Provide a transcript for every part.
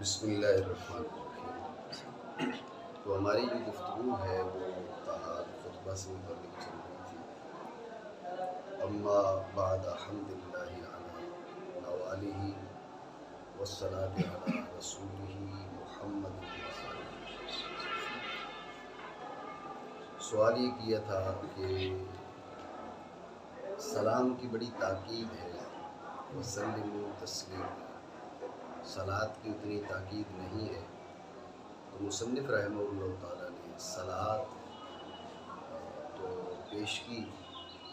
بسم اللہ الرحمن الرحیم۔ تو ہماری جو گفتگو ہے وہ تاحال خطبہ سے متعلق چل رہی تھی۔ اما بعد حمد اللہ علی نوالہ والصلاة علی رسولہ محمد وآلہ۔ سوال یہ کیا تھا کہ سلام کی بڑی تاکید ہے، وسلموا تسلیما، صلاۃ کی اتنی تاکید نہیں ہے۔ تو مصنف رحمہ اللہ تعالیٰ نے صلاۃ تو پیش کی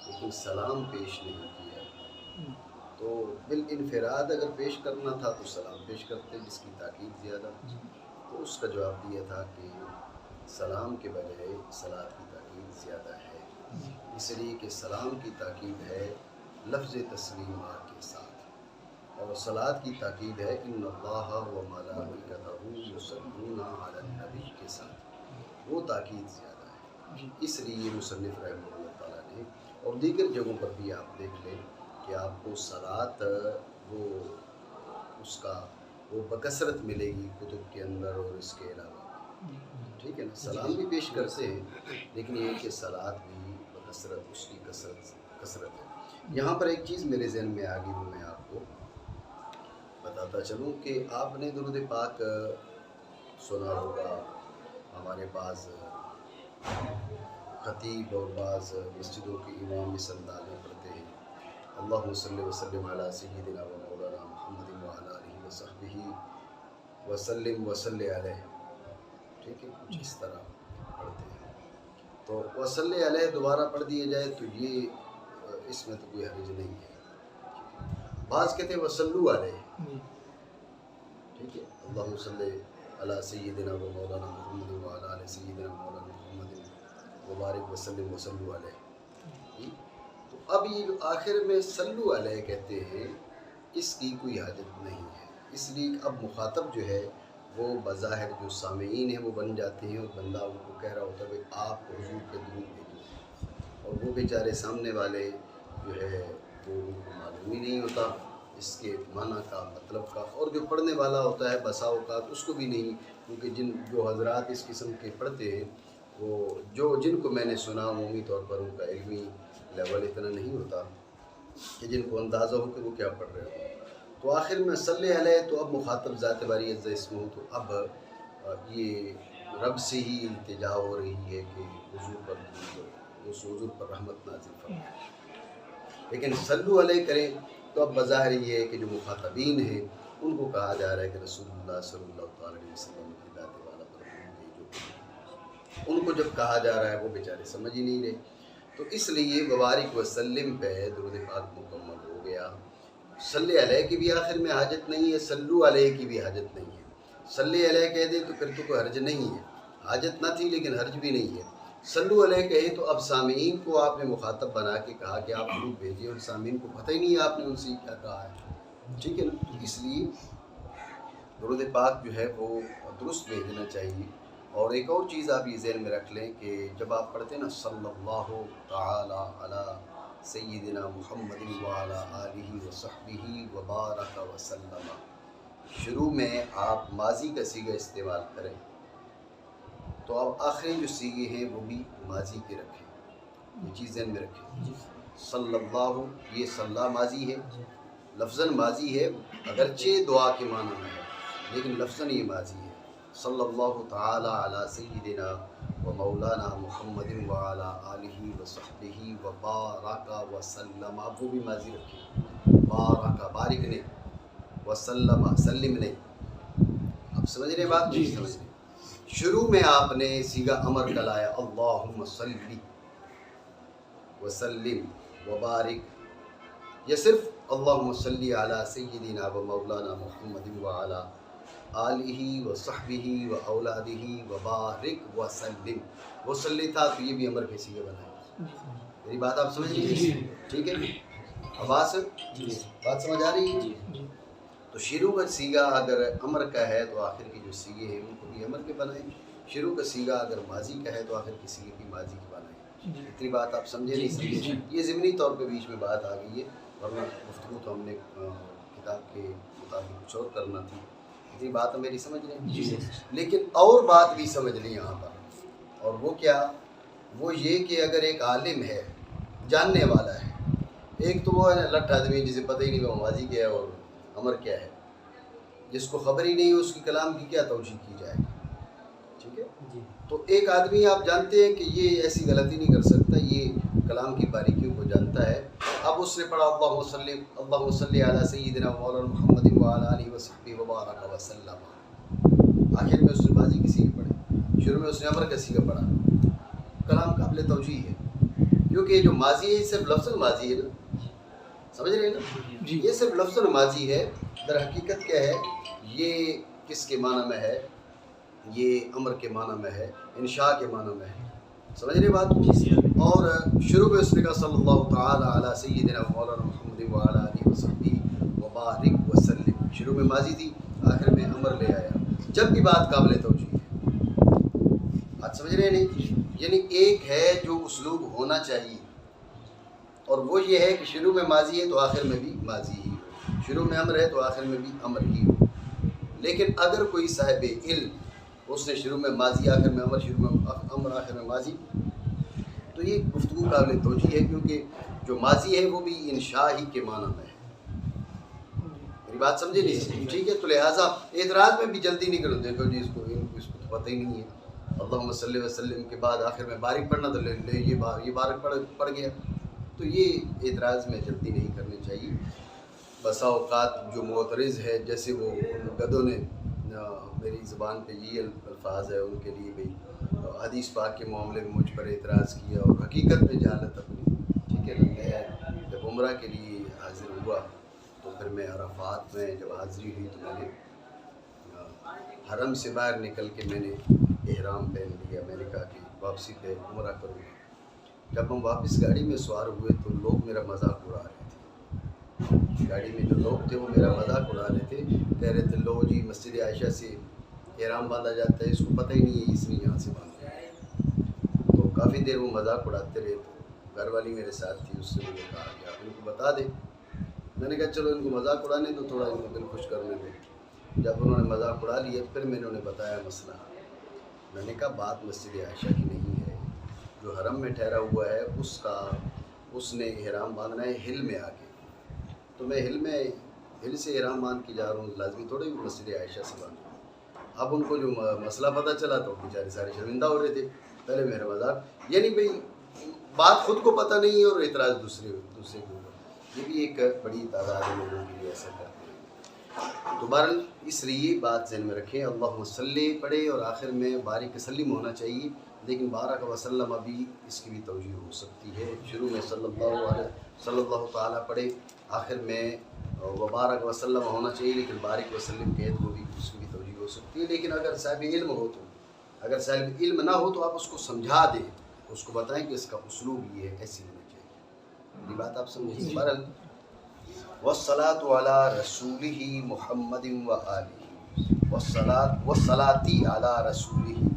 لیکن سلام پیش نہیں کیا۔ تو بالانفراد اگر پیش کرنا تھا تو سلام پیش کرتے جس کی تاکید زیادہ، تو اس کا جواب دیا تھا کہ سلام کے بجائے صلاۃ کی تاکید زیادہ ہے، اس لیے کہ سلام کی تاکید ہے لفظ تسلیمہ کے ساتھ، اور صلاۃ کی تاکید ہے ان اللہ و ملائکتہ یصلون علی النبی کے ساتھ، وہ تاکید زیادہ ہے۔ اس لیے مصنف رحمہ اللہ تعالیٰ نے، اور دیگر جگہوں پر بھی آپ دیکھ لیں کہ آپ کو صلاۃ وہ اس کا وہ بکثرت ملے گی کتب کے اندر اور اس کے علاوہ، ٹھیک ہے نا۔ سلام بھی پیش کرتے ہیں لیکن یہ کہ صلاۃ بھی بکثرت، اس کی کثرت ہے۔ یہاں پر ایک چیز میرے ذہن میں آ گئی، وہ میں آپ کو بتاتا چلوں کہ آپ نے درود پاک سنا ہوگا۔ ہمارے بعض خطیب اور بعض مسجدوں کے امام اس انداز میں پڑھتے ہیں، اللہم صلی وسلم علی سیدنا و مولانا محمد وعلی آلہ وصحبہ وسلم وصلی علیہ، ٹھیک ہے، کچھ اس طرح پڑھتے ہیں۔ تو وصلی علیہ دوبارہ پڑھ دیا جائے تو یہ اس میں تو کوئی حرج نہیں ہے۔ بعض کہتے ہیں وصلو علیہ، ٹھیک ہے، اللہم صلی علی سیدنا و مولانا محمد وعلی آلہ سیدنا مولانا محمد وبارک وسلم وصلو علیہ۔ تو اب یہ جو آخر میں صلو علیہ کہتے ہیں اس کی کوئی حاجت نہیں ہے، اس لیے اب مخاطب جو ہے وہ بظاہر جو سامعین ہیں وہ بن جاتے ہیں، اور بندہ ان کو کہہ رہا ہوتا ہے کہ آپ حضور پہ درود بھیجو، اور وہ بیچارے سامنے والے جو ہے وہ ان کو معلوم ہی نہیں ہوتا اس کے معنی کا، مطلب کا، اور جو پڑھنے والا ہوتا ہے بسا اوقات اس کو بھی نہیں، کیونکہ جو حضرات اس قسم کے پڑھتے ہیں وہ جن کو میں نے سنا عمومی طور پر ان کا علمی لیول اتنا نہیں ہوتا کہ جن کو اندازہ ہو کہ وہ کیا پڑھ رہے ہوں۔ تو آخر میں صلی علیہ، تو اب مخاطب ذات باری عز اسمہ، تو اب یہ رب سے ہی التجا ہو رہی ہے کہ حضور پر اس حضور پر رحمت نازل فرمائے، لیکن صلو علیہ کریں تو اب بظاہر یہ ہے کہ جو مخاطبین ہیں ان کو کہا جا رہا ہے کہ رسول اللہ صلی اللہ علیہ وسلم کی ذات والا پر جو ان کو جب کہا جا رہا ہے وہ بیچارے سمجھ ہی نہیں رہے۔ تو اس لیے وبارک وسلم پہ درود پاک مکمل ہو گیا۔ صلی علیہ کی بھی آخر میں حاجت نہیں ہے، صلو علیہ کی بھی حاجت نہیں ہے۔ صلی علیہ کہہ دے تو پھر تو کوئی حرج نہیں ہے، حاجت نہ تھی لیکن حرج بھی نہیں ہے۔ صلو علیہ کہے تو اب سامعین کو آپ نے مخاطب بنا کے کہا کہ آپ درود بھیجیے، اور سامعین کو پتہ ہی نہیں ہے آپ نے ان سے کیا کہا ہے، ٹھیک ہے نا۔ تو اس لیے درود پاک جو ہے وہ درست بھیجنا چاہیے۔ اور ایک اور چیز آپ یہ ذہن میں رکھ لیں کہ جب آپ پڑھتے ہیں نا صلی اللہ تعالی علی سیدنا محمد وعلی آلہ وصحبہ وبارک وسلم، شروع میں آپ ماضی کا صیغہ استعمال کریں تو اب آخری جو صیغے ہیں وہ بھی ماضی کے رکھیں، یہ چیز ذہن میں رکھیں۔ صلی اللہ، یہ صلی ماضی ہے، لفظاً ماضی ہے، اگرچہ دعا کے معنی میں ہے لیکن لفظاً یہ ماضی ہے۔ صلی اللہ تعالی علی سیدنا و مولانا محمد وعلی آلہ وصحبہ وبارک وسلم، اب وہ بھی ماضی رکھیں، بارک بارک نہیں، وسلم سلم نہیں۔ اب سمجھ رہے بات نہیں سمجھ رہے؟ شروع میں آپ نے صیغہ امر کا لایا، اللہم صلی وسلم وبارک، یا صرف اللہم صلی علی سیدنا و مولانا محمد وعلی آلہ وصحبہ و اولادہ وبارک وسلم، وہ صلی تھا تو یہ بھی امر کے صیغے بنائے۔ میری بات آپ سمجھ رہی ہیں؟ ٹھیک ہے، اب بات سمجھ آ رہی ہے؟ تو شروع کا صیغہ اگر امر کا ہے تو آخر کی جو صیغے ہیں ان کو بھی امر کے بنائیں، شروع کا صیغہ اگر ماضی کا ہے تو آخر کی صیغے بھی ماضی کی بنائیں۔ اتنی بات آپ سمجھے نہیں سمجھے؟ یہ ضمنی طور پہ بیچ میں بات آ گئی ہے، ورنہ گفتگو تو ہم نے کتاب کے مطابق کچھ اور کرنا تھی۔ یہ بات میری سمجھ رہے ہیں؟ لیکن اور بات بھی سمجھ لیں یہاں پر، اور وہ کیا؟ وہ یہ کہ اگر ایک عالم ہے جاننے والا ہے، ایک تو وہ ہے لٹ آدمی جسے پتہ ہی نہیں وہ ماضی کیا ہے اور امر کیا ہے، جس کو خبر ہی نہیں ہے اس کے کلام کی کیا توجیہ کی جائے گی، ٹھیک ہے؟ تو ایک آدمی آپ جانتے ہیں کہ یہ ایسی غلطی نہیں کر سکتا، یہ کلام کی باریکیوں کو جانتا ہے، اب اس نے پڑھا اللہم صلی علی سیدنا مولانا محمد وعلی آلہ وصحبہ وبارک وسلم، آخر میں اس نے ماضی کی سیغہ پڑھی، شروع میں اس نے امر کا سیغہ پڑھا، کلام قابل توجیہ ہے، کیونکہ جو ماضی ہے صرف لفظ ماضی ہے نا، سمجھ رہے ہیں نا؟ یہ صرف لفظ ماضی ہے، در حقیقت کیا ہے؟ یہ کس کے معنی میں ہے؟ یہ امر کے معنی میں ہے، انشاء کے معنی میں ہے، سمجھ رہے بات؟ اور شروع میں اس نے کہا صلی اللہ تعالی علی سیدنا مولانا محمد وعلی آلہ وصحبہ وبارک وسلم، شروع میں ماضی تھی، آخر میں امر لے آیا، جب بھی بات قابل توجیہ ہے، بات سمجھ رہے ہیں نہیں؟ یعنی ایک ہے جو اسلوب ہونا چاہیے، اور وہ یہ ہے کہ شروع میں ماضی ہے تو آخر میں بھی ماضی ہی ہو، شروع میں امر ہے تو آخر میں بھی امر ہی ہو، لیکن اگر کوئی صاحب علم اس نے شروع میں ماضی آخر میں امر، شروع میں امر آخر میں ماضی، تو یہ گفتگو قابل توجیہ ہے، کیونکہ جو ماضی ہے وہ بھی انشاء ہی کے معنی میں ہے، میری بات سمجھے نہیں؟ ٹھیک ہے، تو لہٰذا اعتراض میں بھی جلدی نہیں کرو، دیکھو جی اس کو تو پتہ ہی نہیں ہے، اللہم صلی وسلم کے بعد آخر میں بارک پڑھنا تو لے یہ بارک پڑھ گیا، تو یہ اعتراض میں جلدی نہیں کرنی چاہیے۔ بسا اوقات جو معترض ہے، جیسے وہ گدوں نے میری زبان پہ یہ الفاظ ہے ان کے لیے بھی حدیث پاک کے معاملے میں مجھ پر اعتراض کیا، اور حقیقت میں جہالت اپنی، ٹھیک ہے نا؟ میں جب عمرہ کے لیے حاضر ہوا تو پھر میں عرفات میں جب حاضری ہوئی تو میں نے حرم سے باہر نکل کے میں نے احرام پہن لیا، میں نے کہا کہ واپسی پہ عمرہ کروں گا۔ جب ہم واپس گاڑی میں سوار ہوئے تو لوگ میرا مذاق اڑا رہے تھے، گاڑی میں جو لوگ تھے وہ میرا مذاق اڑا رہے تھے، کہہ رہے تھے لو جی مسجد عائشہ سے احرام باندھا جاتا ہے، اس کو پتہ ہی نہیں ہے اس نے یہاں سے باندھا ہے، تو کافی دیر وہ مذاق اڑاتے رہے، تو گھر والی میرے ساتھ تھی، اس نے مجھے کہا کہ آپ ان کو بتا دیں، میں نے کہا چلو ان کو مذاق اڑانے دو، تھوڑا ان کو دل خوش کرنے دو۔ جب انہوں نے مذاق اڑا لیا پھر میں نے انہیں بتایا مسئلہ، میں نے کہا بات مسجد عائشہ کی نہیں ہے، جو حرم میں ٹھہرا ہوا ہے اس نے احرام باندھنا ہے ہل میں آ کے، تو میں ہل سے احرام باندھ کے جا رہا ہوں، لازمی تھوڑے مسجد عائشہ سے باندھوں۔ اب ان کو جو مسئلہ پتہ چلا تو بیچارے سارے شرمندہ ہو رہے تھے، پہلے میرا مذاق، یعنی بھئی بات خود کو پتہ نہیں ہے اور اعتراض دوسرے کے اوپر، یہ بھی ایک بڑی تعداد لوگوں کے لیے ایسا کرتے ہیں۔ تو بہرحال اس لیے بات ذہن میں رکھیں، اللہم صلی پڑھے اور آخر میں بارک وسلم ہونا چاہیے، لیکن بارک وسلم ابھی اس کی بھی توجیہ ہو سکتی ہے، شروع میں صلی اللہ تعالیٰ پڑھے، آخر میں وبارک وسلم ہونا چاہیے، لیکن بارک وسلم کہے تو وہ بھی اس کی بھی توجیہ ہو سکتی ہے، لیکن اگر صاحب علم ہو تو، اگر صاحب علم نہ ہو تو آپ اس کو سمجھا دیں، اس کو بتائیں کہ اس کا اسلوب یہ ہے، ایسی ہونا چاہیے، یہ بات آپ سمجھیں۔ بہرحال والصلاۃ علی رسولہ محمد وآلہ والصلاۃ علی رسولہ،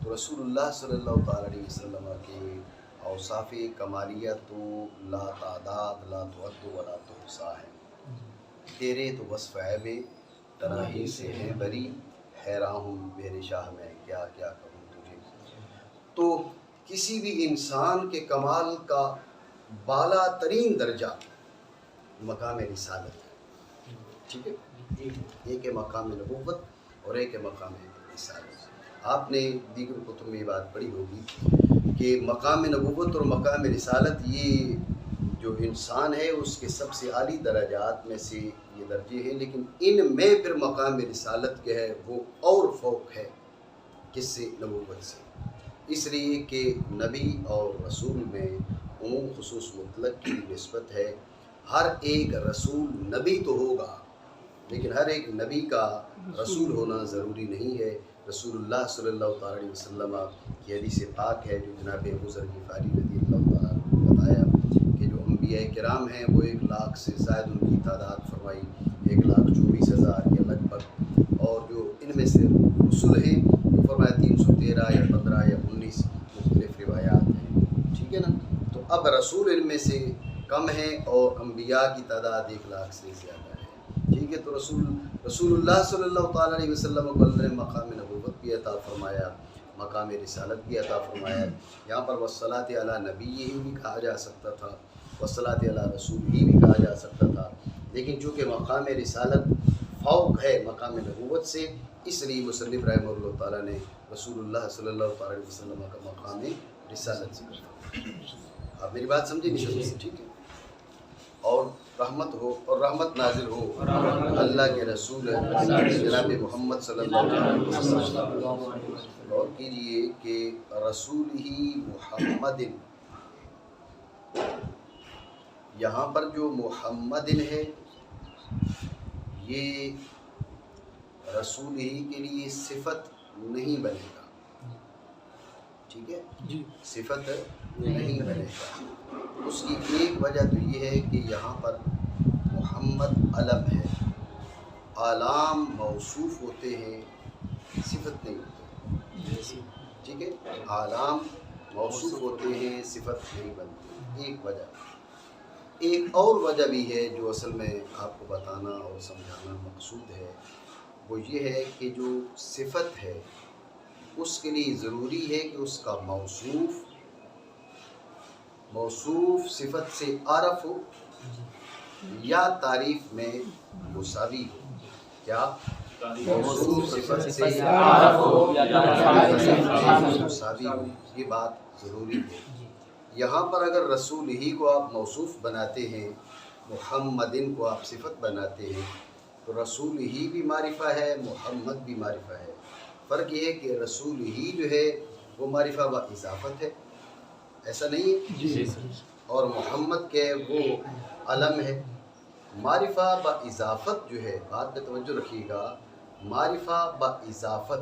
تو رسول اللہ صلی اللہ تعالیٰ علیہ وسلم کے اوصاف کمالیہ تو لا تعداد لا تعد ولا تحصیٰ ہے، تیرے تو وصف عیب تناہی سے ہیں بری، حیراں ہوں میرے شاہ میں کیا کیا کہوں تجھے۔ تو کسی بھی انسان کے کمال کا بالا ترین درجہ مقام رسالت ہے، ٹھیک ہے؟ ایک ہے مقام نبوت اور ایک ہے مقام رسالت۔ آپ نے دیگر کتب میں یہ بات پڑھی ہوگی کہ مقام نبوت اور مقام رسالت یہ جو انسان ہے اس کے سب سے اعلیٰ درجات میں سے یہ درجے ہیں، لیکن ان میں پھر مقام رسالت کے ہے وہ اور فوق ہے، کس سے؟ نبوت سے، اس لیے کہ نبی اور رسول میں عموم خصوص مطلق کی نسبت ہے، ہر ایک رسول نبی تو ہوگا لیکن ہر ایک نبی کا رسول ہونا ضروری نہیں ہے۔ رسول اللہ صلی اللہ تعالیٰ علیہ وسلم کی حدیث پاک ہے جو جناب ابو ذر غفاری رضی اللہ تعالیٰ نے بتایا کہ جو انبیاء کرام ہیں وہ 1,00,000 سے زائد ان کی تعداد فرمائی، 1,24,000 کے لگ بھگ، اور جو ان میں سے رسول ہیں وہ فرمایا 313 یا 15 یا 19 مختلف روایات ہیں، ٹھیک ہے نا؟ تو اب رسول ان میں سے کم ہیں اور انبیاء کی تعداد 1,00,000 سے زیادہ ہے، ٹھیک ہے۔ ٹھیک ہے، تو رسول اللہ صلی اللہ تعالیٰ علیہ وسلم کو اللہ نے مقام نبوت بھی عطا فرمایا، مقام رسالت بھی عطا فرمایا۔ یہاں پر والصلاۃ علی نبیہ بھی کہا جا سکتا تھا، والصلاۃ علی رسولہ بھی کہا جا سکتا تھا، لیکن چونکہ مقام رسالت فوق ہے مقام نبوت سے، اس لیے مصنف رحمہ اللہ تعالیٰ نے رسول اللہ صلی اللہ تعالیٰ علیہ وسلم کا مقام رسالت ذکر کیا۔ آپ میری بات سمجھے نہیں؟ ٹھیک ہے، اور رحمت ہو اور رحمت نازل ہو اللہ کے رسول جناب محمد صلی اللہ علیہ وسلم۔ اور کیجئے کہ رسول ہی محمد، یہاں پر جو محمد ہے یہ رسول ہی کے لیے صفت نہیں بنے گا، ٹھیک ہے، صفت نہیں بنے گا۔ اس کی ایک وجہ تو یہ ہے کہ یہاں پر محمد علم ہے، اعلام موصوف ہوتے ہیں، صفت نہیں ہوتے، ٹھیک ہے، اعلام موصوف ہوتے ہیں، صفت نہیں بنتی، ایک وجہ۔ ایک اور وجہ بھی ہے جو اصل میں آپ کو بتانا اور سمجھانا مقصود ہے، وہ یہ ہے کہ جو صفت ہے اس کے لیے ضروری ہے کہ اس کا موصوف صفت سے عارف ہو یا تعریف میں مساوی ہو۔ کیا؟ موصوف صفت سے عارف ہو یا تعریف میں مساوی ہو، یہ بات ضروری ہے۔ یہاں پر اگر رسول ہی کو آپ موصوف بناتے ہیں، محمدن کو آپ صفت بناتے ہیں، تو رسول ہی بھی معرفہ ہے، محمد بھی معرفہ ہے۔ فرق یہ ہے کہ رسول ہی جو ہے وہ معرفہ با اضافت ہے، ایسا نہیں ہے، اور محمد کے وہ علم ہے۔ معرفہ با اضافت جو ہے، بات پہ توجہ رکھیے گا، معرفہ با اضافت،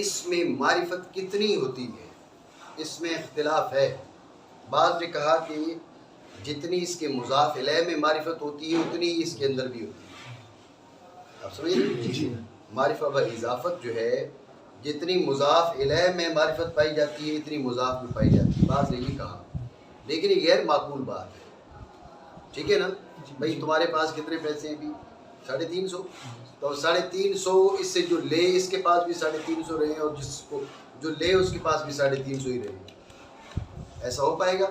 اس میں معرفت کتنی ہوتی ہے اس میں اختلاف ہے۔ بعض نے کہا کہ جتنی اس کے مضاف الیہ میں معرفت ہوتی ہے اتنی اس کے اندر بھی ہوتی ہے، آپ سمجھیں؟ معرفہ با اضافت جو ہے جتنی مضاف الیہ میں معرفت پائی جاتی ہے اتنی مضاف میں پائی جاتی ہے، بعض نے یہ کہا، لیکن یہ غیر معقول بات ہے، ٹھیک ہے نا؟ بھائی تمہارے پاس کتنے پیسے ہیں ابھی؟ 350، تو 350 اس سے جو لے اس کے پاس بھی 350 رہے اور جس کو جو لے اس کے پاس بھی 350 ہی رہے، ایسا ہو پائے گا؟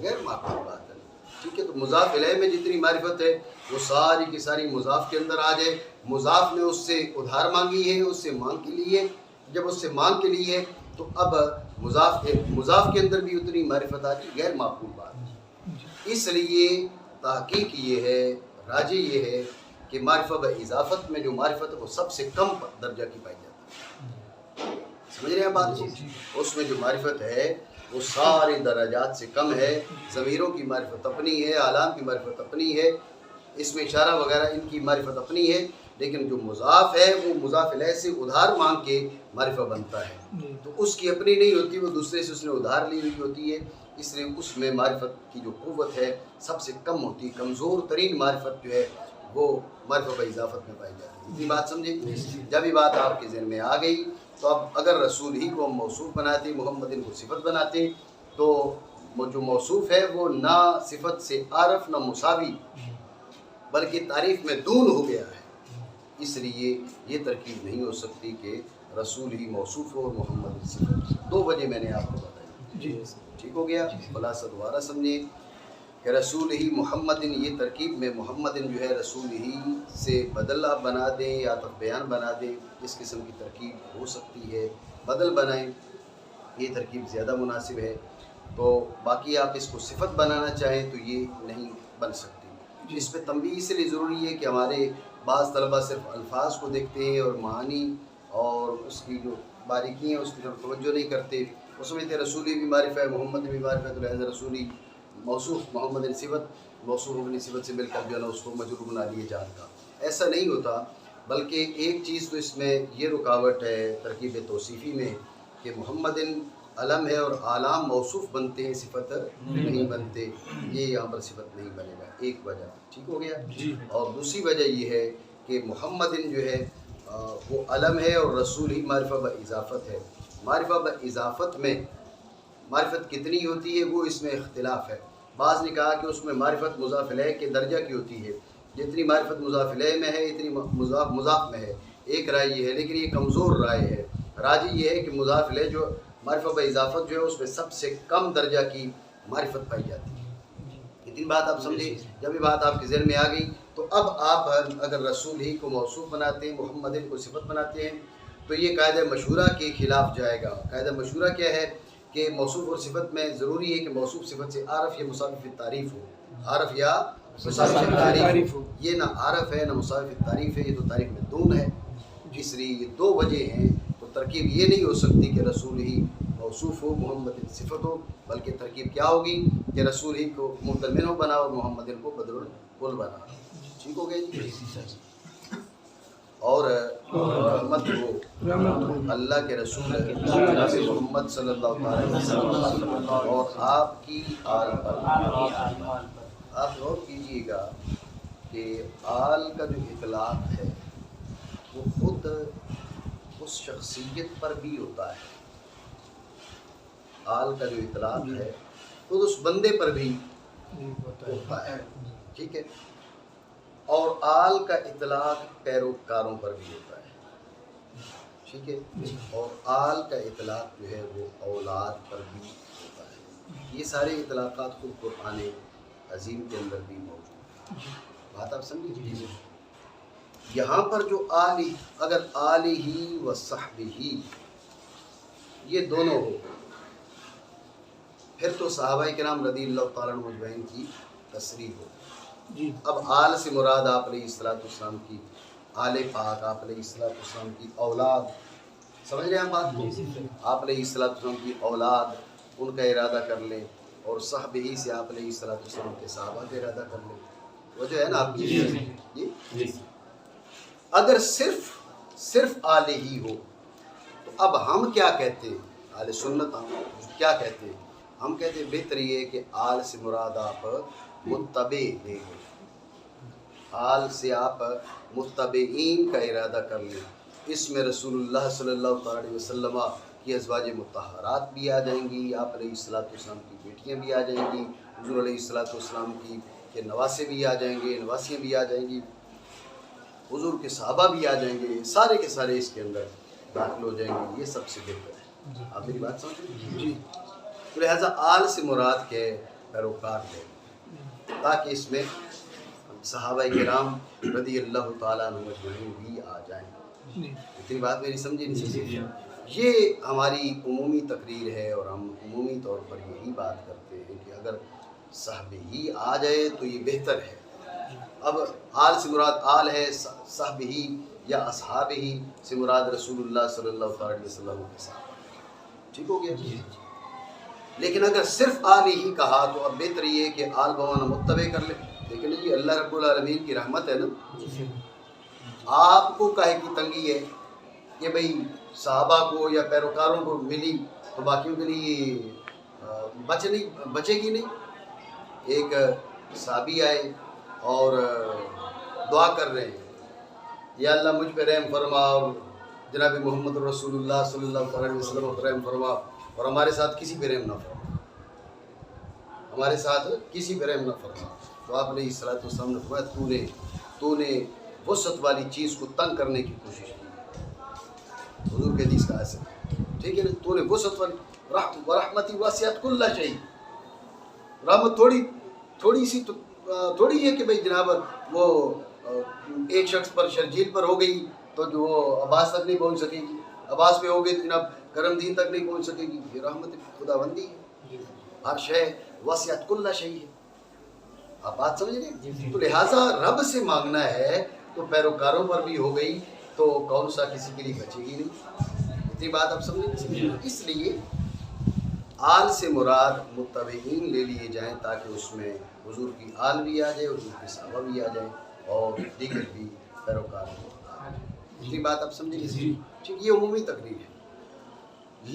غیر معقول بات ہے، ٹھیک ہے؟ تو مضاف الیہ میں جتنی معرفت ہے وہ ساری کی ساری مضاف کے اندر آ جائے۔ مضاف نے اس سے ادھار مانگی ہے، اس سے مانگ کے لیے، جب اس سے مانگ کے لیے تو اب مضاف کے اندر بھی اتنی معرفت آ جائے، غیر معقول بات ہے۔ اس لیے تحقیق یہ ہے، راجح یہ ہے کہ معرفہ با اضافت میں جو معرفت ہے وہ سب سے کم درجہ کی پائی جاتی ہے، سمجھ رہے ہیں بات کو؟ اس میں جو معرفت ہے وہ سارے درجات سے کم ہے۔ ضمیروں کی معرفت اپنی ہے، اعلام کی معرفت اپنی ہے، اس میں اشارہ وغیرہ ان کی معرفت اپنی ہے، لیکن جو مضاف ہے وہ مضاف الیہ سے ادھار مانگ کے معرفہ بنتا ہے، تو اس کی اپنی نہیں ہوتی، وہ دوسرے سے اس نے ادھار لی ہوئی ہوتی ہے، اس لیے اس میں معرفت کی جو قوت ہے سب سے کم ہوتی ہے، کمزور ترین معرفت جو ہے وہ معرفہ با اضافت میں پائی جاتی ہے۔ یہ بات سمجھے؟ جب یہ بات آپ کے ذہن میں آ گئی تو اب اگر رسول ہی کو ہم موصوف بناتے، محمدن کو صفت بناتے، تو جو موصوف ہے وہ نہ صفت سے عارف نہ مساوی بلکہ تعریف میں دون ہو گیا ہے، اس لیے یہ ترکیب نہیں ہو سکتی کہ رسول ہی موصوف ہو اور محمد صفت۔ دو وجہ میں نے آپ کو بتائی، ٹھیک ہو گیا؟ خلاصہ دوبارہ سمجھیں کہ رسول ہی محمدن، یہ ترکیب میں محمدن جو ہے رسول ہی سے بدل آپ بنا دیں یا تو بیان بنا دیں، اس قسم کی ترکیب ہو سکتی ہے، بدل بنائیں، یہ ترکیب زیادہ مناسب ہے۔ تو باقی آپ اس کو صفت بنانا چاہیں تو یہ نہیں بن سکتی۔ اس پہ تنبیہ اس لیے ضروری ہے کہ ہمارے بعض طلبہ صرف الفاظ کو دیکھتے ہیں اور معانی اور اس کی جو باریکیاں اس کی طرف توجہ نہیں کرتے، وہ سمجھتے رسولی بھی معرفہ ہے، محمد بھی معرفہ ہے، تو لہذا رسولی موصوف محمد صفت، موصوف اپنی صفت سے مل کر جو ہے نا اس کو مجرور بنا لیے جانتا، ایسا نہیں ہوتا۔ بلکہ ایک چیز تو اس میں یہ رکاوٹ ہے ترکیب توصیفی میں کہ محمدن علم ہے اور اعلام موصوف بنتے ہیں، صفت نہیں بنتے، یہ یہاں پر صفت نہیں بنے گا، ایک وجہ، ٹھیک ہو گیا؟ اور دوسری وجہ یہ ہے کہ محمدن جو ہے وہ علم ہے اور رسول ہی معرفہ با اضافت ہے۔ معرفہ با اضافت میں معرفت کتنی ہوتی ہے وہ اس میں اختلاف ہے۔ بعض نے کہا کہ اس میں معرفت مضاف الیہ کے درجہ کی ہوتی ہے، جتنی معرفت مضاف الیہ میں ہے اتنی مضاف میں ہے، ایک رائے یہ ہے، لیکن یہ کمزور رائے ہے۔ راجی یہ ہے کہ مضاف الیہ جو معرفت باضافت جو ہے اس میں سب سے کم درجہ کی معرفت پائی جاتی ہے۔ اتنی بات آپ سمجھیں، جب یہ بات آپ کے ذہن میں آ گئی تو اب آپ اگر رسول ہی کو موصوف بناتے ہیں، محمد کو صفت بناتے ہیں، تو یہ قاعدہ مشہورہ کے خلاف جائے گا۔ قاعدہ مشہورہ کیا ہے کہ موصوف اور صفت میں ضروری ہے کہ موصوف صفت سے عارف یا مصادف تعریف ہو، عارف یا مصادف تعریف ہو۔ یہ نہ عارف ہے نہ مصادف تعریف ہے، یہ تو تعریف میں دون ہے۔ اس لیے یہ دو وجہ ہیں، تو ترکیب یہ نہیں ہو سکتی کہ رسول ہی موصوف ہو محمد صفت ہو، بلکہ ترکیب کیا ہوگی کہ رسول ہی کو مبدل منہ بنا اور محمد کو بدل الکل بنا۔ ٹھیک ہو گیا جی؟ اور رحمت ہو اللہ کے رسول جناب محمد صلی اللہ علیہ وسلم اور آپ کی آل پر۔ آپ غور کیجیے گا کہ آل کا جو اطلاق ہے وہ خود اس شخصیت پر بھی ہوتا ہے۔ آل کا جو اطلاق ہے خود اس بندے پر بھی ہوتا ہے، ٹھیک ہے؟ اور آل کا اطلاق پیروکاروں پر بھی ہوتا ہے، ٹھیک ہے؟ اور آل کا اطلاق جو ہے وہ اولاد پر بھی ہوتا ہے۔ یہ سارے اطلاقات خود قرآن عظیم کے اندر بھی موجود ہیں۔ بات آپ سمجھیں؟ یہاں پر جو آلی، اگر آلی ہی و صحبہ ہی یہ دونوں ہو پھر تو صحابہ کرام رضی اللہ تعالیٰ عنہ مجمعین کی تصریح ہو۔ اب آل سے مراد آپ علیہ السلام کی آل پاک، آپ علیہ السلام کی اولاد، سمجھ رہے ہیں ہم بات کو؟ آپ علیہ السلام کی اولاد ان کا ارادہ کر لیں، اور صحبہ ہی سے آپ علیہ السلام کے صحابہ کا ارادہ کر لیں۔ وہ جو ہے نا آپ کی اگر صرف آل ہی ہو تو اب ہم کیا کہتے ہیں؟ اہل سنت ہم کیا کہتے ہیں؟ ہم کہتے ہیں بہتر یہ ہے کہ آل سے مراد آپ متبع لیں، آل سے آپ متبعین کا ارادہ کر لیں۔ اس میں رسول اللہ صلی اللہ علیہ وسلم کی ازواج مطہرات بھی آ جائیں گی، آپ علیہ السلام کی بیٹیاں بھی آ جائیں گی، حضور علیہ السلام کی کے نواسے بھی آ جائیں گے، نواسیاں بھی آ جائیں گی، حضور کے صحابہ بھی آ جائیں گے، سارے کے سارے اس کے اندر داخل ہو جائیں گے۔ یہ سب سے بہتر ہے۔ آپ میری بات سمجھیں؟ جی۔ تو لہٰذا آل سے مراد کے پیروکار ہے، تاکہ اس میں صحابہ کرام رضی اللہ تعالیٰ عنہ مجمعین بھی آ جائیں۔ اتنی بات میری سمجھی نہیں؟ یہ ہماری عمومی تقریر ہے، اور ہم عمومی طور پر یہی بات کرتے ہیں کہ اگر صحابہ ہی آ جائے تو یہ بہتر ہے۔ اب آل سے مراد آل ہے، صحابہ ہی یا اصحاب ہی سے مراد رسول اللہ صلی اللہ علیہ وسلم کے ساتھ۔ ٹھیک ہو گیا؟ لیکن اگر صرف آل ہی کہا تو اب بہتر یہ ہے کہ آل بوانا متبع کر لے۔ لیکن یہ اللہ رب العالمین کی رحمت ہے نا، آپ کو کاہے کی تنگی ہے کہ بھئی صحابہ کو یا پیروکاروں کو ملی تو باقیوں کے لیے بچے گی نہیں۔ ایک صحابی آئے اور دعا کر رہے ہیں، یا اللہ مجھ پہ رحم فرما، اور جناب محمد رسول اللہ صلی اللہ علیہ وسلم پر رحم فرما، اور ہمارے ساتھ کسی پہ رحم نہ فرما، ہمارے ساتھ کسی پہ رحم نہ فرما۔ تو آپ علیہ السلام نے فرمایا تو نے وسعت والی چیز کو تنگ کرنے کی کوشش کی۔ حضور کے حدیث کا ایسا، ٹھیک ہے نا؟ تو نے وسعت والی رحمتی واسعت کل شیء، رحمت تھوڑی سی تھوڑی ہے کہ بھئی جناب وہ ایک شخص پر شرجیل پر ہو گئی تو جو وہ عباس تک نہیں پہنچ سکے گی، عباس پہ ہو گئی تو جناب کرم دین تک نہیں پہنچ سکے گی۔ یہ رحمت خدا بندی ہے، ہر شے واسعت کل شیء ہے۔ آپ بات سمجھ رہے ہیں؟ تو لہٰذا رب سے مانگنا ہے تو پیروکاروں پر بھی ہو گئی تو کون سا کسی کے لیے بچے گی نہیں۔ اتنی بات آپ سمجھیں؟ اس لیے آل سے مراد متبعین لے لیے جائیں تاکہ اس میں حضور کی آل بھی آ جائے، حضور کے صحابہ بھی آ جائیں، اور دیگر بھی پیروکار بھی آ جائیں۔ اتنی بات آپ سمجھیں؟ ٹھیک، یہ عمومی تقریر ہے۔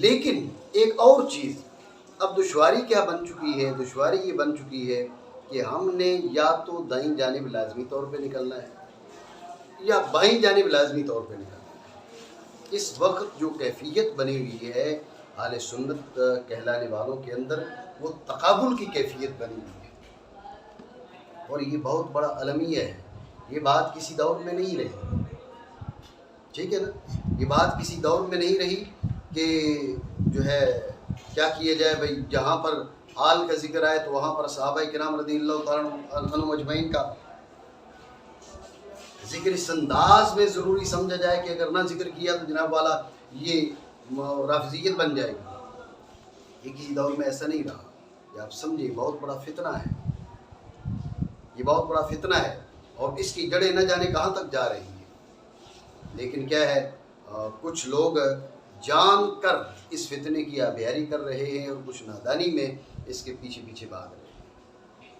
لیکن ایک اور چیز اب دشواری کیا بن چکی ہے؟ دشواری یہ بن چکی ہے کہ ہم نے یا تو دائیں جانب لازمی طور پہ نکلنا ہے یا بائیں جانب لازمی طور پہ نکلنا ہے۔ اس وقت جو کیفیت بنی ہوئی ہے اہل سنت کہلانے والوں کے اندر، وہ تقابل کی کیفیت بنی ہوئی ہے، اور یہ بہت بڑا المیہ ہے یہ بات کسی دور میں نہیں رہی، ٹھیک ہے نا، یہ بات کسی دور میں نہیں رہی کہ جو ہے کیا کیا جائے بھائی، جہاں پر آل کا ذکر آئے تو وہاں پر صحابہ کرام رضی اللہ تعالیٰ عنہم اجمعین کا ذکر اس انداز میں ضروری سمجھا جائے کہ اگر نہ ذکر کیا تو جناب والا یہ رافضیت بن جائے گی۔ یہ کسی دور میں ایسا نہیں رہا، یہ آپ سمجھے بہت بڑا فتنہ ہے، یہ بہت بڑا فتنہ ہے، اور اس کی جڑیں نہ جانے کہاں تک جا رہی ہیں۔ لیکن کیا ہے، کچھ لوگ جان کر اس فتنے کی آبیاری کر رہے ہیں اور کچھ نادانی میں اس کے پیچھے پیچھے بھاگ رہے ہیں۔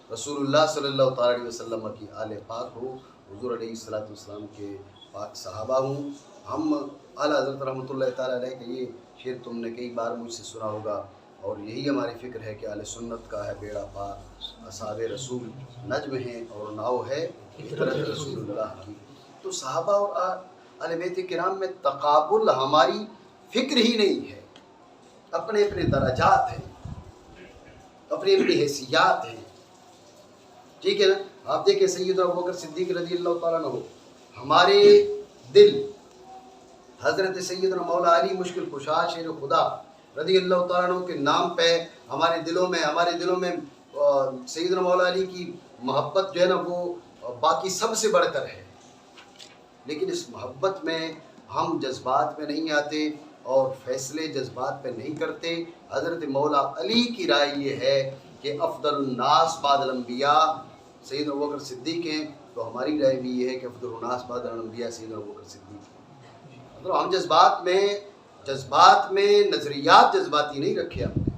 رسول اللہ صلی اللہ تعالیٰ علیہ وسلم کی آل پاک ہو، حضور علیہ السلام کے پاک صحابہ ہوں، ہم اعلیٰ حضرت رحمۃ اللہ تعالیٰ علیہ کہ یہ شعر تم نے کئی بار مجھ سے سنا ہوگا، اور یہی ہماری فکر ہے کہ اہل سنت کا ہے بیڑا پار، اصحاب رسول نجم ہیں اور ناؤ ہے فطرت رسول اللہ کی۔ تو صحابہ اور اہل بیت کرام میں تقابل ہماری فکر ہی نہیں ہے، اپنے اپنے درجات ہیں، اپنی اپنی حیثیات ہیں، ٹھیک ہے نا۔ آپ دیکھیں سیدنا ابوبکر صدیق رضی اللہ تعالیٰ عنہ، ہمارے دل حضرت سیدنا مولا علی مشکل کشا شیر خدا رضی اللہ تعالیٰ عنہ کے نام پہ ہمارے دلوں میں سیدنا مولا علی کی محبت جو ہے نا وہ باقی سب سے بڑھ کر ہے، لیکن اس محبت میں ہم جذبات میں نہیں آتے اور فیصلے جذبات پہ نہیں کرتے۔ حضرت مولا علی کی رائے یہ ہے کہ افضل الناس بعد الانبیاء سیدنا ابوبکر صدیق ہیں، تو ہماری رائے بھی یہ ہے کہ افضل الناس بعد الانبیاء سیدنا ابوبکر صدیق ہیں۔ مطلب ہم جذبات میں نظریات جذباتی نہیں رکھے ہم نے،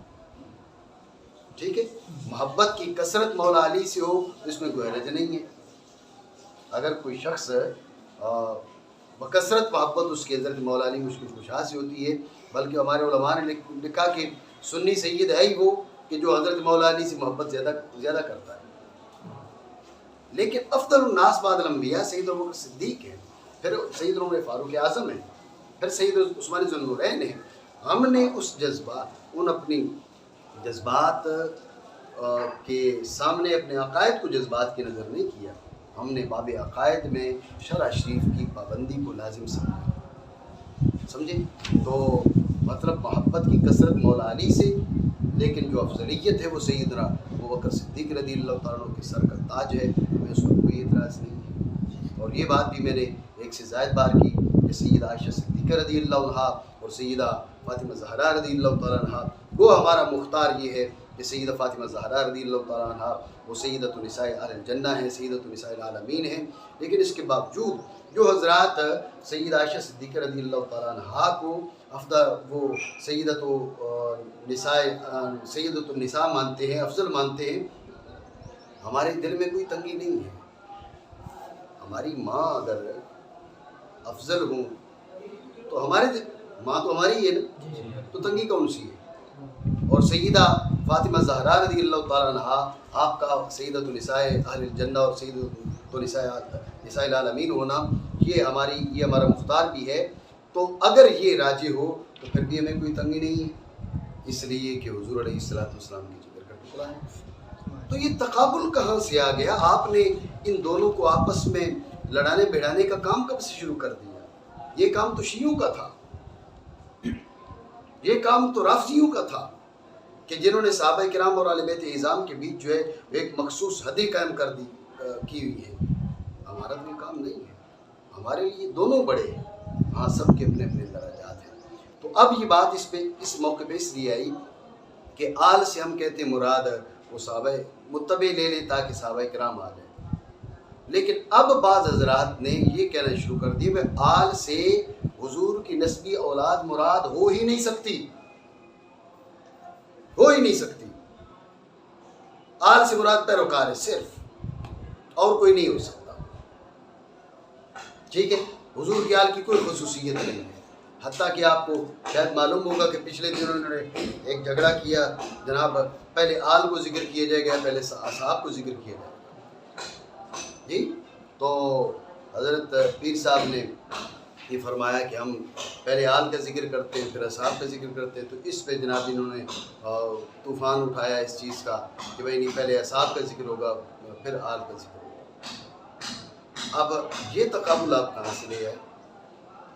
ٹھیک ہے۔ محبت کی کثرت مولا علی سے ہو اس میں کوئی حرج نہیں ہے۔ اگر کوئی شخص بکثرت محبت اس کے حضرت مولا علی مشکل کشا سے ہوتی ہے، بلکہ ہمارے علماء نے لکھا کہ سنی سید ہے ہی وہ کہ جو حضرت مولا علی سے محبت زیادہ کرتا ہے۔ لیکن افضل الناس بعد الانبیاء سید ابوبکر صدیق ہیں، پھر سید عمر فاروق اعظم ہیں، پھر سید عثمان ذو النورین ہیں۔ ہم نے اپنی جذبات کے سامنے اپنے عقائد کو جذبات کی نظر نہیں کیا، ہم نے باب عقائد میں شرع شریف کی پابندی کو لازم سمجھے۔ تو مطلب محبت کی کثرت مولا علی سے، لیکن جو افضلیت ہے وہ سیدنا ابوبکر صدیق رضی اللہ تعالیٰ عنہ کے سر کا تاج ہے، ہمیں اس پر کوئی اعتراض نہیں ہے۔ اور یہ بات بھی میں نے ایک سے زائد بار کی کہ سیدہ عائشہ صدیقہ رضی اللہ عنہا اور سیدہ فاطمہ زہرا رضی اللہ تعالیٰ عنہا، وہ ہمارا مختار یہ ہے کہ سیدہ فاطمہ زہرا رضی اللہ تعالیٰ عنہا وہ سیدۃ النساء اہل الجنہ ہیں، سیدۃ النساء العالمین ہیں۔ لیکن اس کے باوجود جو حضرات سیدہ عائشہ صدیقہ رضی اللہ تعالیٰ عنہا کو وہ سیدۃ النساء مانتے ہیں، افضل مانتے ہیں، ہمارے دل میں کوئی تنگی نہیں ہے۔ ہماری ماں اگر افضل ہوں تو ماں تو ہماری ہے نا، تو تنگی کون سی ہے؟ اور سیدہ فاطمہ زہرا رضی اللہ تعالیٰ عنہا آپ کا سیدۃ النساء اہل الجنہ اور سیدۃ النساء العالمین ہونا، یہ ہمارا مختار بھی ہے۔ تو اگر یہ راجی ہو تو پھر بھی ہمیں کوئی تنگی نہیں ہے، اس لیے کہ حضور علیہ السلام کی ذکر کا ٹکڑا ہے۔ تو یہ تقابل کہاں سے آ گیا؟ آپ نے ان دونوں کو آپس میں لڑانے بھڑانے کا کام کب سے شروع کر دیا؟ یہ کام تو شیعوں کا تھا، یہ کام تو رافضیوں کا تھا کہ جنہوں نے صحابہ کرام اور اہل بیت اعظام کے بیچ جو ہے ایک مخصوص حدیں قائم کی ہوئی ہے۔ ہمارا تو یہ کام نہیں ہے، ہمارے لیے دونوں بڑے ہیں، ہاں سب کے اپنے اپنے درجات ہیں۔ تو اب یہ بات اس موقع پہ اس لیے آئی کہ آل سے ہم کہتے ہیں مراد وہ صحابہ متبع لے لیں تاکہ صحابہ کرام آ جائیں، لیکن اب بعض حضرات نے یہ کہنا شروع کر دیا کہ آل سے حضور کی نسبی اولاد مراد ہو ہی نہیں سکتی، آل سے مراد پیروکار ہے صرف، اور کوئی نہیں ہو سکتا، ٹھیک ہے۔ حضور کی آل کی کوئی خصوصیت نہیں ہے، حتیٰ کہ آپ کو شاید معلوم ہوگا کہ پچھلے دنوں انہوں نے ایک جھگڑا کیا، جناب پہلے آل کو ذکر کیا جائے گا پہلے اصحاب کو ذکر کیا جائے گا، جی۔ تو حضرت پیر صاحب نے یہ فرمایا کہ ہم پہلے آل کا ذکر کرتے ہیں پھر اصحاب کا ذکر کرتے ہیں، تو اس پہ جناب انہوں نے طوفان اٹھایا اس چیز کا کہ بھائی نہیں، پہلے اصحاب کا ذکر ہوگا پھر آل کا ذکر ہوگا۔ اب یہ تقابل آپ کہاں سے لے آئے؟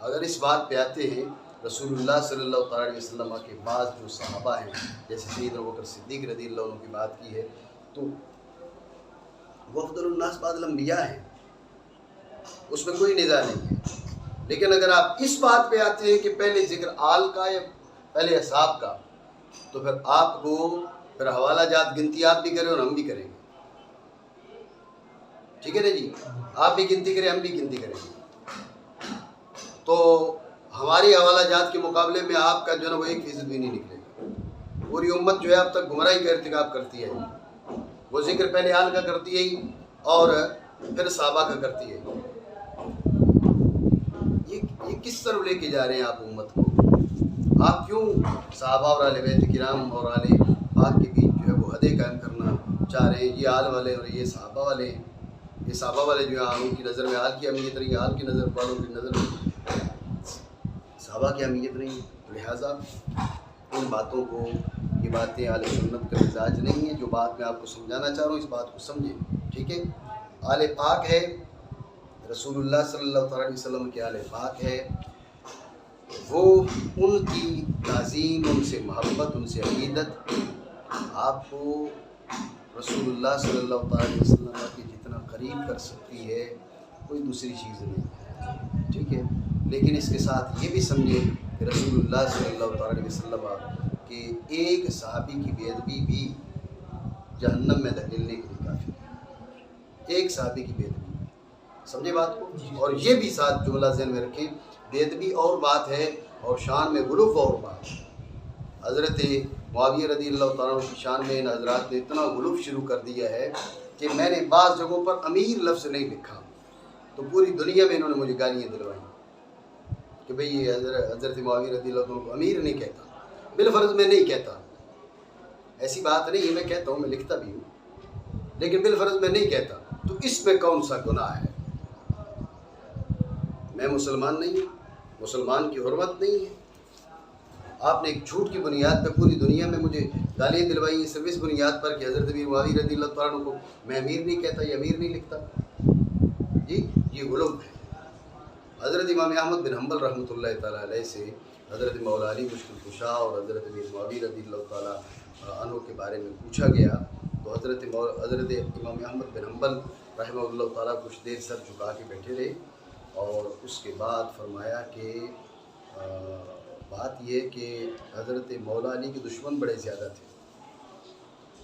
اگر اس بات پہ آتے ہیں رسول اللہ صلی اللہ تعالیٰ علیہ وسلم کے بعض جو صحابہ ہیں، جیسے سیدنا ابوبکر صدیق رضی اللہ عنہ کی بات کی ہے، تو وہ افضل الناس بعد الانبیاء ہیں، اس میں کوئی نزاع نہیں ہے۔ لیکن اگر آپ اس بات پہ آتے ہیں کہ پہلے ذکر آل کا یا پہلے اصحاب کا، تو پھر آپ کو پھر حوالہ جات گنتی آپ بھی کریں اور ہم بھی کریں گے، ٹھیک ہے نا جی؟ آپ بھی گنتی کریں، ہم بھی گنتی کریں گے، تو ہماری حوالہ جات کے مقابلے میں آپ کا جو ہے نا وہ 1% بھی نہیں نکلے گا۔ پوری امت جو ہے اب تک گمراہی کا ارتکاب کرتی ہے، وہ ذکر پہلے آل کا کرتی ہے اور پھر صحابہ کا کرتی ہے۔ یہ کس طرف لے کے جا رہے ہیں آپ امت کو؟ آپ کیوں صحابہ اور اہل بیت کرام اور اہل پاک کے بیچ جو ہے وہ حدیں قائم کرنا چاہ رہے ہیں؟ یہ آل والے اور یہ صحابہ والے ہیں، یہ صحابہ والے جو ہیں ان کی نظر میں آل کی اہمیت نہیں ہے، آل کی نظر والوں کی نظر میں صحابہ کی اہمیت نہیں ہے۔ لہٰذا ان باتوں کو، یہ باتیں اہل سنت کا مزاج نہیں ہے۔ جو بات میں آپ کو سمجھانا چاہ رہا ہوں اس بات کو سمجھیں، ٹھیک ہے؟ آل پاک ہے، رسول اللہ صلی اللہ تعالیٰ علیہ وسلم کے آل پاک ہے، وہ ان کی تعظیم، ان سے محبت، ان سے عقیدت آپ کو رسول اللہ صلی اللہ تعالیٰ علیہ وسلم کے جتنا قریب کر سکتی ہے کوئی دوسری چیز نہیں، ٹھیک ہے؟ لیکن اس کے ساتھ یہ بھی سمجھیں کہ رسول اللہ صلی اللہ تعالیٰ علیہ وسلم کے ایک صحابی کی بے ادبی بھی جہنم میں دھکیلنے کے لیے کافی ہے۔ ایک صحابی کی بے ادبی، سمجھے بات کو؟ اور یہ بھی ساتھ جملہ ذہن میں رکھیں، بے ادبی اور بات ہے اور شان میں غلو اور بات ہے۔ حضرت معاویہ رضی اللہ تعالیٰ عنہ کی شان میں ان حضرات نے اتنا غلو شروع کر دیا ہے کہ میں نے بعض جگہوں پر امیر لفظ نہیں لکھا تو پوری دنیا میں انہوں نے مجھے گالیاں دلوائیں کہ بھئی یہ حضرت معاویہ رضی اللہ عنہ کو امیر نہیں کہتا، بالفرض میں نہیں کہتا، ایسی بات نہیں ہے، میں کہتا ہوں، میں لکھتا بھی ہوں، لیکن بالفرض میں نہیں کہتا، تو اس میں کون سا گناہ ہے؟ میں مسلمان نہیں ہوں، مسلمان کی حرمت نہیں ہے، آپ نے ایک جھوٹ کی بنیاد پہ پوری دنیا میں مجھے گالیاں دلوائی ہیں، صرف اس بنیاد پر کہ حضرت امیر معاویہ رضی اللہ تعالیٰ عنہ کو میں امیر نہیں کہتا یا امیر نہیں لکھتا، جی یہ غلو ہے۔ حضرت امام احمد بن حنبل رحمۃ اللہ تعالیٰ علیہ سے حضرت مولا علی مشکل کشا اور حضرت امیر معاویہ رضی اللہ تعالیٰ عنہ کے بارے میں پوچھا گیا تو حضرت امام احمد بن حنبل رحمہ اللہ تعالیٰ کچھ دیر سر جھکا کے بیٹھے رہے اور اس کے بعد فرمایا کہ بات یہ کہ حضرت مولا علی کے دشمن بڑے زیادہ تھے۔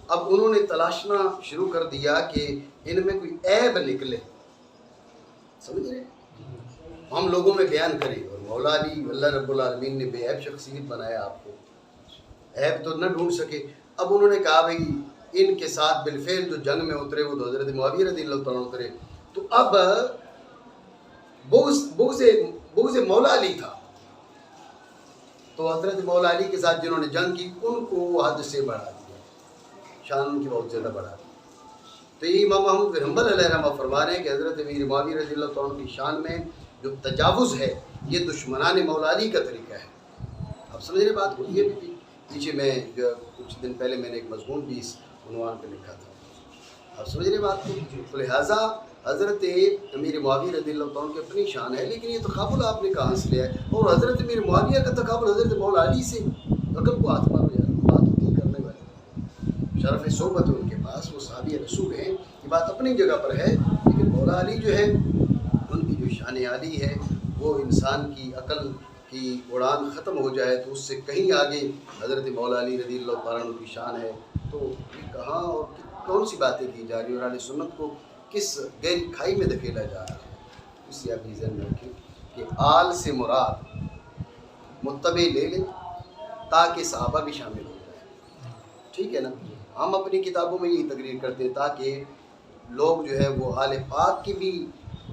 اب انہوں نے تلاشنا شروع کر دیا کہ ان میں کوئی عیب نکلے، سمجھ رہے؟ ہم لوگوں میں بیان کریں، اور مولا علی اللہ رب العالمین نے بے عیب شخصیت بنایا، آپ کو عیب تو نہ ڈھونڈ سکے۔ اب انہوں نے کہا بھئی ان کے ساتھ بالفعل جو جنگ میں اترے وہ تو حضرت معاویہ رضی اللہ تعالیٰ اترے، تو اب بغض مولا علی تھا، تو حضرت مولا علی کے ساتھ جنہوں نے جنگ کی ان کو حد سے بڑھا دیا، شان ان کی بہت زیادہ بڑھا دی۔ تو یہ امام احمد بن حنبل علیہ رحمہ فرما رہے ہیں کہ حضرت امیر معاویہ رضی اللہ تعالیٰ کی شان میں جو تجاوز ہے یہ دشمنان مولا علی کا طریقہ ہے۔ اب سمجھ رہے بات کو؟ یہ بھی پیچھے میں جو کچھ دن پہلے میں نے ایک مضمون بھی اس عنوان پہ لکھا تھا، اب سمجھ رہے بات کو؟ تو لہٰذا حضرت امیر معاویہ رضی اللہ تعالیٰ کی اپنی شان ہے، لیکن یہ تقابل آپ نے کہاں سے لیا ہے؟ اور حضرت امیر معاویہ کا تقابل حضرت مولا علی سے، عقل کو ہاتھ مارو یار، بات ہوتی ہے کرنے والے، شرف صحبت ہے ان کے پاس، وہ صحابی رسول ہیں، یہ بات اپنی جگہ پر ہے، لیکن مولا علی جو ہے ان کی جو شان عالی ہے وہ انسان کی عقل کی اڑان ختم ہو جائے تو اس سے کہیں آگے حضرت مولا علی رضی اللہ تعالیٰ عنہ کی شان ہے۔ تو یہ کہاں اور کون سی باتیں کی جا رہی ہیں اور اہل سنت کو کس گہری کھائی میں دھکیلا جا رہا ہے؟ اس لیے آپ یہ ذہن میں رکھیں کہ آل سے مراد متبع لے لیں تاکہ صحابہ بھی شامل ہو جائیں، ٹھیک ہے نا؟ ہم اپنی کتابوں میں یہ تقریر کرتے ہیں تاکہ لوگ جو ہے وہ آل پاک کی بھی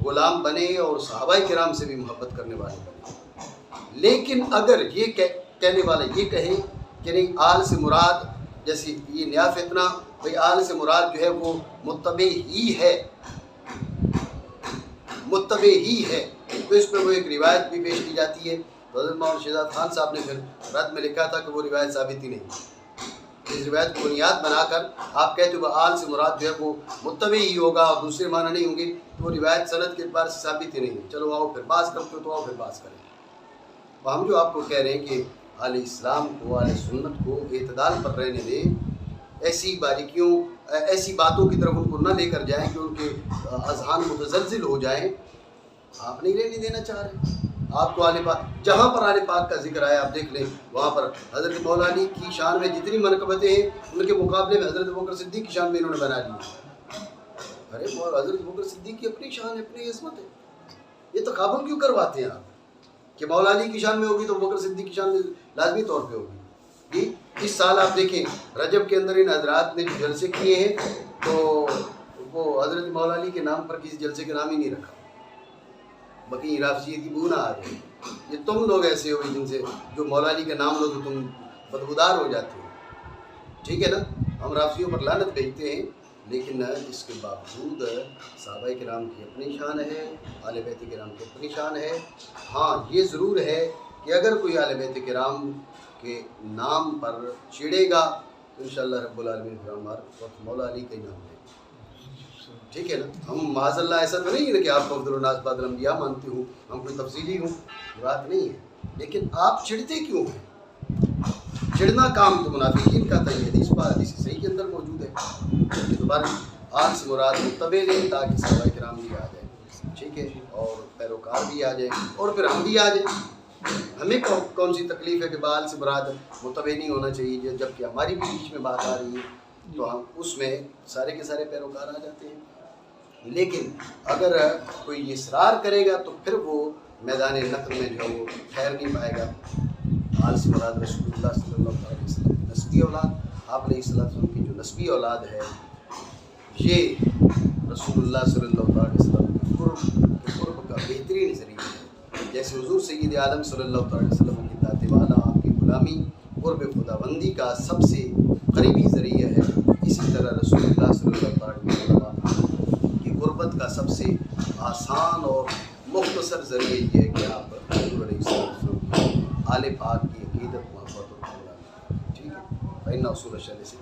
غلام بنے اور صحابہ کرام سے بھی محبت کرنے والے بنے۔ لیکن اگر یہ کہنے والے یہ کہیں کہ نہیں آل سے مراد، جیسے یہ نیا فتنہ بھئی آل سے مراد جو ہے وہ متبع ہی ہے، متبع ہی ہے، تو اس میں وہ ایک روایت بھی پیش کی جاتی ہے۔ تو حضرت مولانا شہزاد خان صاحب نے پھر رد میں لکھا تھا کہ وہ روایت ثابت ہی نہیں، اس روایت کو بنیاد بنا کر آپ کہتے ہو آل سے مراد جو ہے وہ متبع ہی ہوگا اور دوسرے معنی نہیں ہوں گے، تو وہ روایت سند کے اعتبار سے ثابت ہی نہیں ہے۔ چلو آؤ پھر باز کرتے ہو تو آؤ پھر باز کریں۔ ہم جو آپ کو کہہ رہے ہیں کہ اہل اسلام کو، اہل سنت کو اعتدال پر رہنے دیں، ایسی باریکیوں، ایسی باتوں کی طرف ان کو نہ لے کر جائیں کہ ان کے اذہان متزلزل ہو جائیں۔ آپ نہیں رہنے دینا چاہ رہے۔ آپ کو اہل پاک، جہاں پر اہل پاک کا ذکر آیا آپ دیکھ لیں، وہاں پر حضرت مولا علی کی شان میں جتنی منقبتیں ہیں ان کے مقابلے میں حضرت ابوبکر صدیق کی شان میں انہوں نے بنا لی۔ ارے حضرت ابوبکر صدیق کی اپنی شان ہے، اپنی عظمت ہے، یہ تقابل کیوں کرواتے ہیں آپ کہ مولا علی کی شان میں ہوگی تو ابوبکر صدیق کی شان میں لازمی طور پہ ہوگی؟ جی اس سال آپ دیکھیں رجب کے اندر ان حضرات نے جو جلسے کیے ہیں تو وہ حضرت مولا علی کے نام پر کسی جلسے کا نام ہی نہیں رکھا، باقی رافضیت کی بو نہ آ گئی۔ یہ تم لوگ ایسے ہوئے جن سے جو مولا علی کا نام لو تو تم بدبودار ہو جاتے ہو، ٹھیک ہے نا؟ ہم رافضیوں پر لعنت بھیجتے ہیں، لیکن اس کے باوجود صحابہ کرام کی اپنی شان ہے، اہل بیت کرام کی اپنی شان ہے۔ ہاں یہ ضرور ہے کہ اگر کوئی اہل بیت کرام کے نام پر چڑھے گا تو انشاءاللہ رب العالمین ہمارا مولا علی کا ہی نام ہے، ٹھیک ہے نا؟ ہم معاذ اللہ ایسا تو نہیں ہے کہ آپ کو افضل الناس بعد الانبیاء مانتے ہوں، ہم کوئی تفصیلی ہوں، یہ بات نہیں ہے، لیکن آپ چڑھتے کیوں ہیں؟ چڑھنا کام تو منافقین کا تھا، یہ حدیث صحیح کے اندر موجود ہے۔ دوبارہ آج سے مراد متبع لیں تاکہ صحابہ کرام بھی آ جائیں، ٹھیک ہے، اور پیروکار بھی آ جائیں، اور پھر ہم بھی آ جائیں۔ ہمیں کون سی تکلیف ہے کہ بال سے مراد متبع نہیں ہونا چاہیے، جبکہ ہماری بھی بیچ میں بات آ رہی ہے تو ہم اس میں سارے کے سارے پیروکار آ جاتے ہیں۔ لیکن اگر کوئی اصرار کرے گا تو پھر وہ میدان نقل میں جو ہے وہ ٹھہر نہیں پائے گا۔ آل سے مراد رسول اللہ صلی اللہ علیہ وسلم کی نسبی اولاد، آپ علیہ السلام کی جو نسبی اولاد ہے یہ رسول اللہ صلی اللہ علیہ وسلم کے قرب کا بہترین ذریعہ ہے۔ جیسے حضور سید عالم صلی اللہ علیہ وسلم کی ذات والا آپ کی غلامی قرب خداوندی کا سب سے قریبی ذریعہ ہے، اسی طرح رسول اللہ صلی اللہ علیہ وسلم کی قربت کا سب سے آسان اور مختصر ذریعہ یہ ہے کہ آپ حضور علیہ السلام کی آل پاک کی عقیدت محبت اور ٹھیک ہے، فإن اصول الشرع سے